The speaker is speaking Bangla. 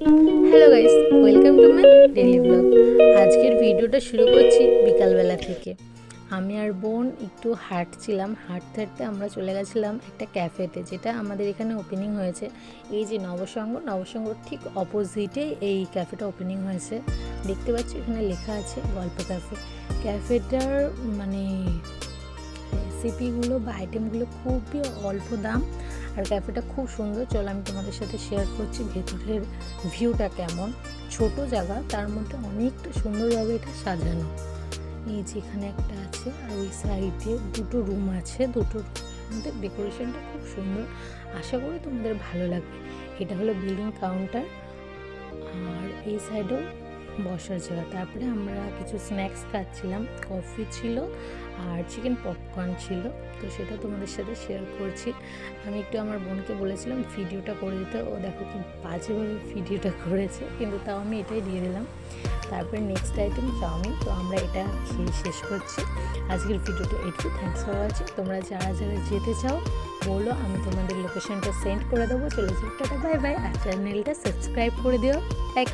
Hello guys, welcome to my daily blog. আজকের ভিডিওটা শুরু করছি বিকালবেলা থেকে। আমি আর বোন একটু হাঁটছিলাম, হাঁটতে হাঁটতে আমরা চলে গেছিলাম একটা ক্যাফেতে, যেটা আমাদের এখানে ওপেনিং হয়েছে। এই যে নবসঙ্গর ঠিক অপোজিটে এই ক্যাফেটা ওপেনিং হয়েছে। দেখতে পাচ্ছি এখানে লেখা আছে গল্প ক্যাফে। ক্যাফেটার মানে রেসিপিগুলো বা আইটেমগুলো খুবই অল্প দাম, আর ক্যাফেটা খুব সুন্দর। চলো আমি তোমাদের সাথে শেয়ার করছি ভেতরের ভিউটা কেমন। ছোট জায়গা, তার মধ্যে অনেকটা সুন্দরভাবে এটা সাজানো। এই যে এখানে একটা আছে, আর ওই সাইডে দুটো রুম আছে। দুটো রুমের মধ্যে ডেকোরেশনটা খুব সুন্দর। আশা করি তোমাদের ভালো লাগবে। এটা হলো বিলিং কাউন্টার, আর এই সাইডেও বসার জায়গা। তারপরে আমরা কিছু স্ন্যাক্স খাচ্ছিলাম, কফি ছিল আর চিকেন পপকর্ন ছিল, তো সেটা তোমাদের সাথে শেয়ার করছি। আমি একটু আমার বোনকে বলেছিলাম ভিডিওটা করে দিতে, ও দেখো কি বাজেভাবে ভিডিওটা করেছে, কিন্তু তাও আমি এটাই দিয়ে দিলাম। তারপরে নেক্সট আইটেম চাউমিন, তো আমরা এটা খেয়ে শেষ করছি। আজকের ভিডিওটা একটু থ্যাংকস ফর ওয়াচিং। তোমরা যারা যারা যেতে চাও বলো, আমি তোমাদের লোকেশনটা সেন্ড করে দেবো। চলে যাও, টাটা বাই বাই। আর চ্যানেলটা সাবস্ক্রাইব করে দিও, লাইক